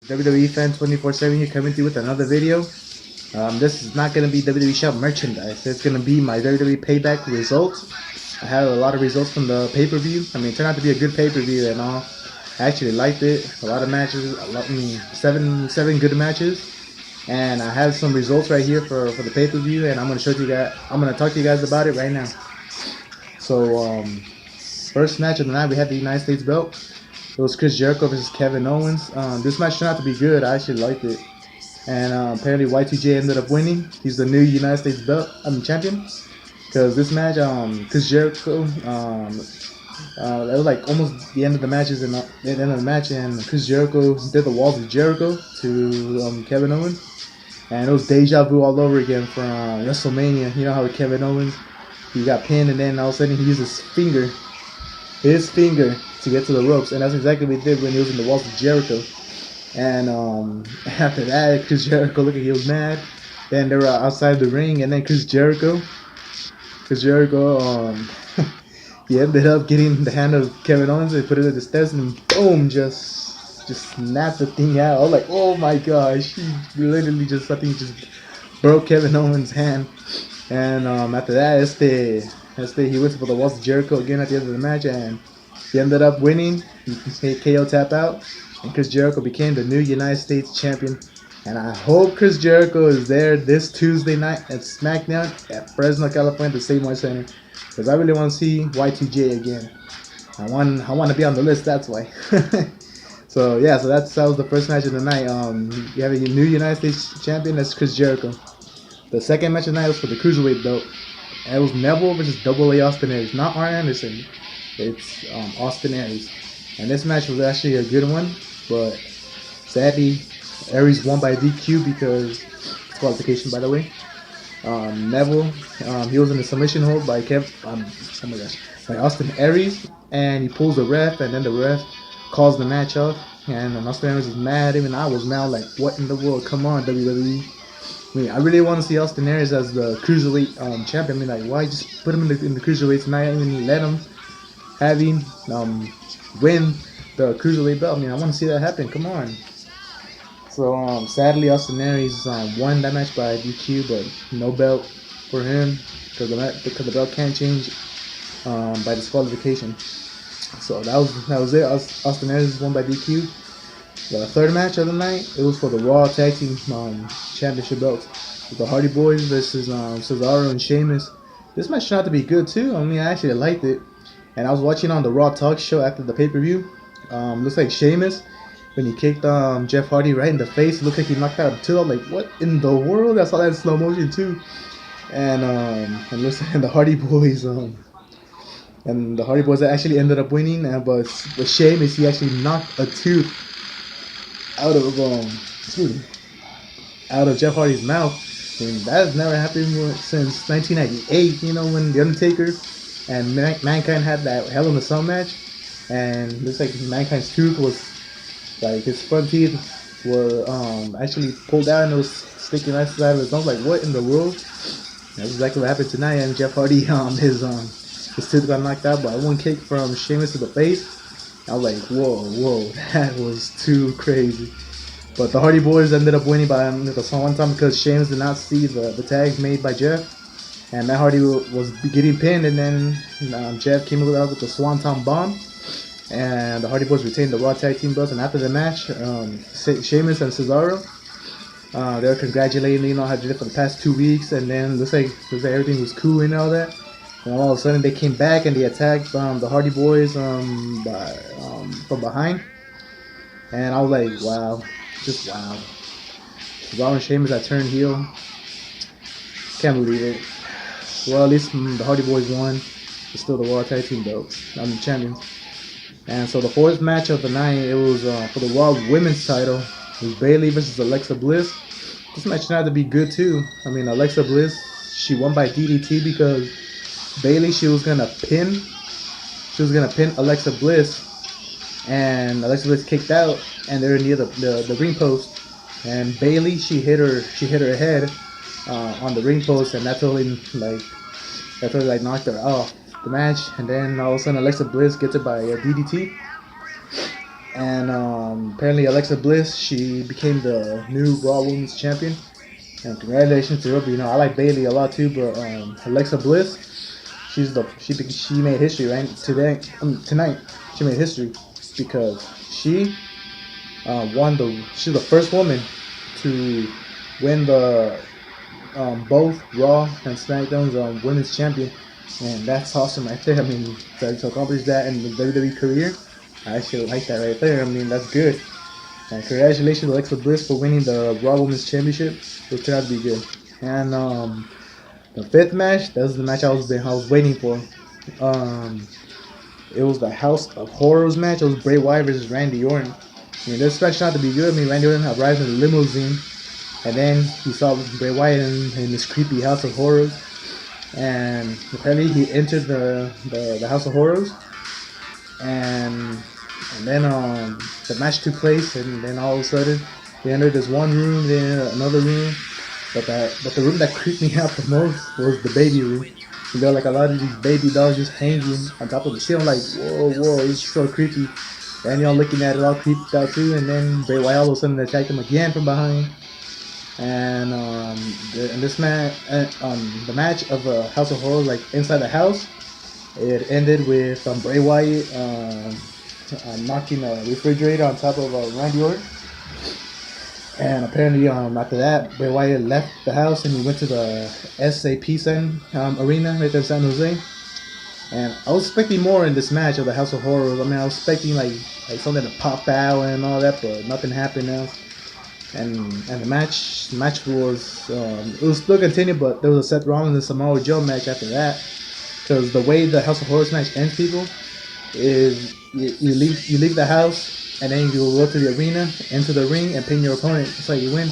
WWE Fan 24/7 here coming through with another video. This is not going to be WWE Shop merchandise. It's going to be my WWE Payback results. I had a lot of results from the pay-per-view. I mean, it turned out to be a good pay-per-view and all. I actually liked it. A lot of matches. Seven good matches. And I have some results right here for the pay-per-view, and I'm going to show you guys. I'm going to talk to you guys about it right now. So, first match of the night, we had the United States belt. It was Chris Jericho versus Kevin Owens. This match turned out to be good. I actually liked it. And apparently Y2J ended up winning. He's the new United States champion. Because this match, Chris Jericho, it was like almost the end of the matches and the end of the match, and Chris Jericho did the walls of Jericho to Kevin Owens. And it was deja vu all over again from WrestleMania. You know how Kevin Owens, he got pinned and then all of a sudden he used his finger to get to the ropes, and that's exactly what he did when he was in the walls of Jericho. And after that, Chris Jericho, he was mad. Then they were outside the ring, and then Chris Jericho, he ended up getting the hand of Kevin Owens and put it at the steps, and boom, just snapped the thing out. I was like, oh my gosh, he literally just broke Kevin Owens' hand. And after that, he went for the walls of Jericho again at the end of the match, and he ended up winning. He KO tap out, and Chris Jericho became the new United States champion. And I hope Chris Jericho is there this Tuesday night at SmackDown at Fresno, California, the Seymour Center, because I really want to see Y2J again. I want to be on the list. That's why. So yeah, that was the first match of the night. You have a new United States champion. That's Chris Jericho. The second match of the night was for the Cruiserweight belt. And it was Neville versus Double A Austin Aries. Not Arn Anderson. It's Austin Aries. And this match was actually a good one, but sadly, Aries won by DQ because it's qualification, by the way. Neville, he was in the submission hold by by Austin Aries, and he pulls the ref, and then the ref calls the match off, and Austin Aries is mad. Even I was mad, like, what in the world? Come on, WWE. I mean, I really want to see Austin Aries as the Cruiserweight champion. I mean, like, why just put him in the Cruiserweight tonight? I mean, let him win the Cruiserweight belt. I mean, I want to see that happen. Come on. So, sadly, Austin Aries won that match by DQ, but no belt for him because the belt can't change by disqualification. So that was it. Austin Aries won by DQ. The third match of the night, it was for the Raw Tag Team Championship belts. The Hardy Boys versus Cesaro and Sheamus. This match turned out to be good too. I mean, I actually liked it. And I was watching on the Raw Talk Show after the pay-per-view. Looks like Sheamus, when he kicked Jeff Hardy right in the face, it looked like he knocked out a tooth. I'm like, what in the world? I saw that in slow motion too. And the Hardy Boys, actually ended up winning. But Sheamus, he actually knocked a tooth out of Jeff Hardy's mouth. I mean, that has never happened since 1998. You know, when The Undertaker and Mankind had that Hell in a Cell match, and it looks like Mankind's tooth was, like, his front teeth were actually pulled out and it was sticking right side of his nose. Like, what in the world? That's exactly what happened tonight. And Jeff Hardy, his tooth got knocked out by one kick from Sheamus to the face. I was like, whoa, that was too crazy. But the Hardy Boys ended up winning by the Swanton because Sheamus did not see the tags made by Jeff. And Matt Hardy was getting pinned, and then Jeff came out with the Swanton Bomb. And the Hardy Boys retained the Raw Tag Team belts. And after the match, Sheamus and Cesaro, they were congratulating, how they did for the past 2 weeks. And then looks like everything was cool and all that. And all of a sudden, they came back and they attacked the Hardy Boys from behind. And I was like, wow, just wow. Cesaro and Sheamus that turned heel. Can't believe it. Well, at least the Hardy Boys won. It's still the Raw Tag Team belts. I'm the champions. And so the fourth match of the night, it was for the Raw Women's title. It was Bayley versus Alexa Bliss. This match turned out to be good too. I mean, Alexa Bliss, she won by DDT because Bayley, she was gonna pin Alexa Bliss, and Alexa Bliss kicked out, and they were near the ring post, and Bayley, she hit her head on the ring post, and that totally knocked her off the match. And then all of a sudden Alexa Bliss gets it by a DDT, And apparently Alexa Bliss, she became the new Raw Women's Champion. And congratulations to her. But, I like Bailey a lot too, but Alexa Bliss, she made history right tonight. She made history because she she's the first woman to win the both Raw and SmackDown's Women's Champion, and that's awesome right there. I mean, to accomplish that in the WWE career, I actually like that right there. I mean, that's good. And congratulations, Alexa Bliss, for winning the Raw Women's Championship. It turned out to be good. And the fifth match, that was the match I was waiting for. Um, it was the House of Horrors match. It was Bray Wyatt versus Randy Orton. I mean, this match turned out to be good. I mean, Randy Orton arrived in a limousine, and then he saw Bray Wyatt in this creepy House of Horrors. And apparently he entered the House of Horrors, and then the match took place, and then all of a sudden they entered this one room, then another room, but the room that creeped me out the most was the baby room. Like a lot of these baby dolls just hanging on top of the ceiling. Like, whoa, it's so creepy. And y'all looking at it all creeped out too, and then Bray Wyatt all of a sudden attacked him again from behind. And this match, the match of House of Horrors, like inside the house, it ended with Bray Wyatt knocking a refrigerator on top of Randy Orton. And apparently, after that, Bray Wyatt left the house and he went to the SAP arena right there in San Jose. And I was expecting more in this match of the House of Horrors. I mean, I was expecting like something to pop out and all that, but nothing happened else. And the match was it was still continued, but there was a Seth Rollins and Samoa Joe match after that. Because the way the House of Horrors match ends, people, is you leave the house and then you go to the arena, into the ring, and pin your opponent. That's how you win.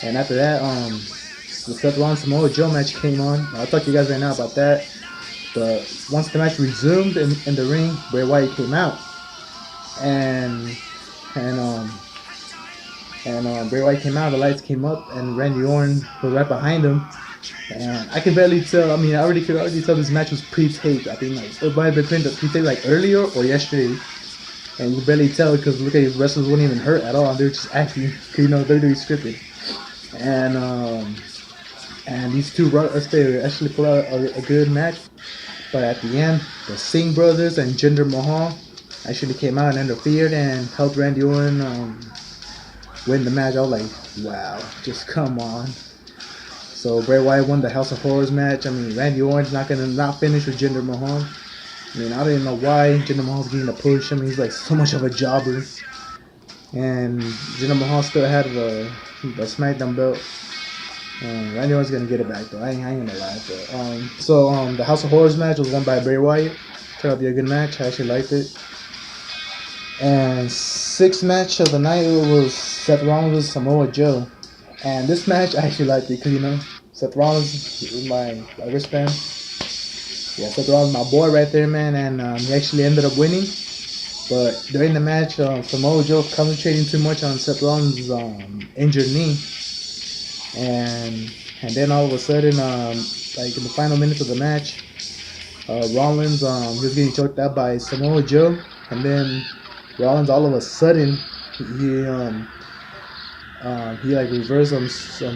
And after that, the Seth Rollins Samoa Joe match came on. I'll talk to you guys right now about that. But once the match resumed in the ring, Bray Wyatt came out, and Bray Wyatt came out, the lights came up, and Randy Orton was right behind him. And I can barely tell. I mean, I could already tell this match was pre-taped. I think like it might have been pre-taped like earlier or yesterday. And you barely tell because look at these wrestlers weren't even hurt at all. They're just acting. They're doing scripted. And these two they actually put out a good match. But at the end, the Singh brothers and Jinder Mahal actually came out and interfered and helped Randy Orton win the match. I was like, wow, just come on. So Bray Wyatt won the House of Horrors match. I mean, Randy Orton's not gonna not finish with Jinder Mahal. I mean, I don't even know why Jinder Mahal's getting a push. I mean, he's like so much of a jobber. And Jinder Mahal still had the SmackDown belt. Randy Orton's gonna get it back though. I ain't gonna lie. But, the House of Horrors match was won by Bray Wyatt. Turned out to be a good match. I actually liked it. And sixth match of the night was Seth Rollins versus Samoa Joe. And this match I actually liked it because Seth Rollins is my wristband. Yeah, Seth Rollins, my boy right there, man, and he actually ended up winning. But during the match, Samoa Joe concentrating too much on Seth Rollins' injured knee, and then all of a sudden, like in the final minutes of the match, Rollins he was getting choked out by Samoa Joe, and then Rollins all of a sudden he like reversed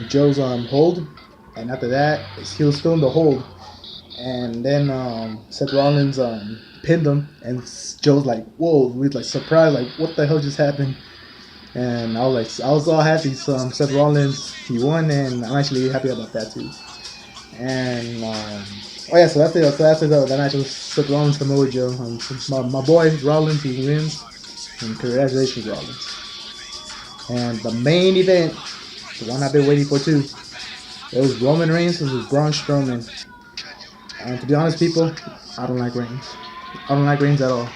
Joe's hold, and after that he was still in the hold. And then Seth Rollins pinned him, and Joe's like, "Whoa!" He's like surprised, like, "What the hell just happened?" And I was all happy. So Seth Rollins he won, and I'm actually happy about that too. And so that's it. So that's it. That match was Seth Rollins Samoa Joe. My boy Rollins he wins, and congratulations Rollins. And the main event, the one I've been waiting for too, it was Roman Reigns versus Braun Strowman. And to be honest, people, I don't like Reigns. I don't like Reigns at all.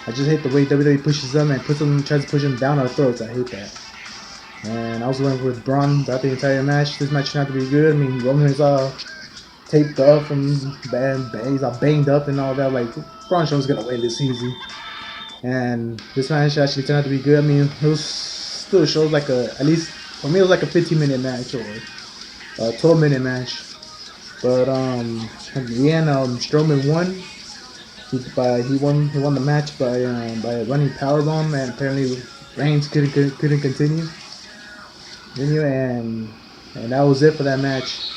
I just hate the way WWE pushes them and tries to push them down our throats. I hate that. And I was going with Braun throughout the entire match. This match turned out to be good. I mean, Roman is all taped up and he's all banged up and all that. Like, Braun Strowman's gonna win this easy. And this match actually turned out to be good. I mean, it was still shows like at least for me it was like a 15-minute match or a 12-minute match. But in the end, Strowman won. He won the match by a running powerbomb, and apparently Reigns couldn't continue. And that was it for that match.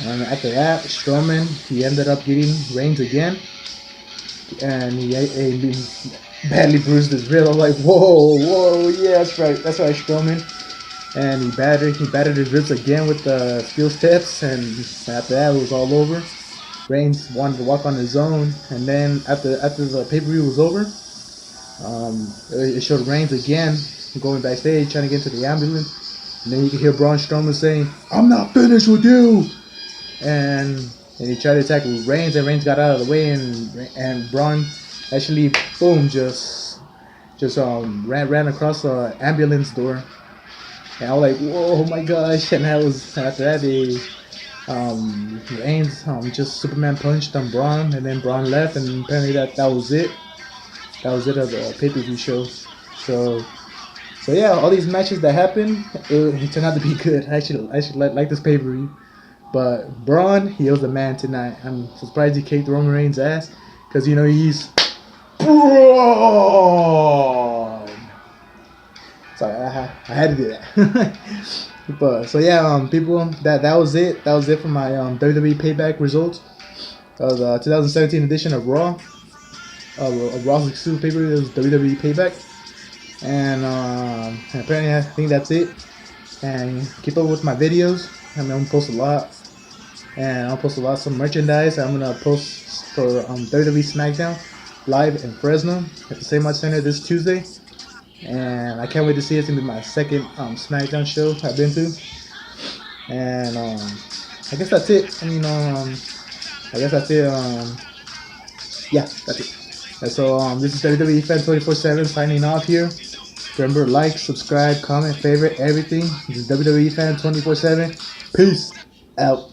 And after that, Strowman, he ended up getting Reigns again, and he badly bruised his rib. I'm like, whoa, yeah, that's right, Strowman. And he battered his ribs again with the steel steps, and after that, it was all over. Reigns wanted to walk on his own, and then after the pay per view was over, it showed Reigns again going backstage trying to get into the ambulance, and then you could hear Braun Strowman saying, "I'm not finished with you," and he tried to attack Reigns, and Reigns got out of the way, and Braun actually boom just ran across the ambulance door, and I was like, whoa, oh my gosh, and that was after that they. Reigns just Superman punched on Braun, and then Braun left, and apparently that was it. That was it of the pay-per-view show. So yeah, all these matches that happened, it turned out to be good. I actually like this pay-per-view. But Braun, he was the man tonight. I'm surprised he kicked Roman Reigns' ass, because you know he's Braun. Sorry, I had to do that. But so yeah, people, that was it. That was it for my WWE Payback results of the 2017 edition of Raw. Of Raw's exclusive pay-per-view is WWE Payback, and apparently I think that's it. And keep up with my videos. I'm gonna post a lot, and I'll post a lot of some merchandise. I'm gonna post for WWE SmackDown live in Fresno at the Same Arts Center this Tuesday. And I can't wait to see it. It's gonna be my second SmackDown show I've been to, and I guess that's it. I mean, I guess that's it. Yeah, that's it. And so this is WWE Fan 24/7 signing off here. Remember, like, subscribe, comment, favorite, everything. This is WWE Fan 24/7. Peace out.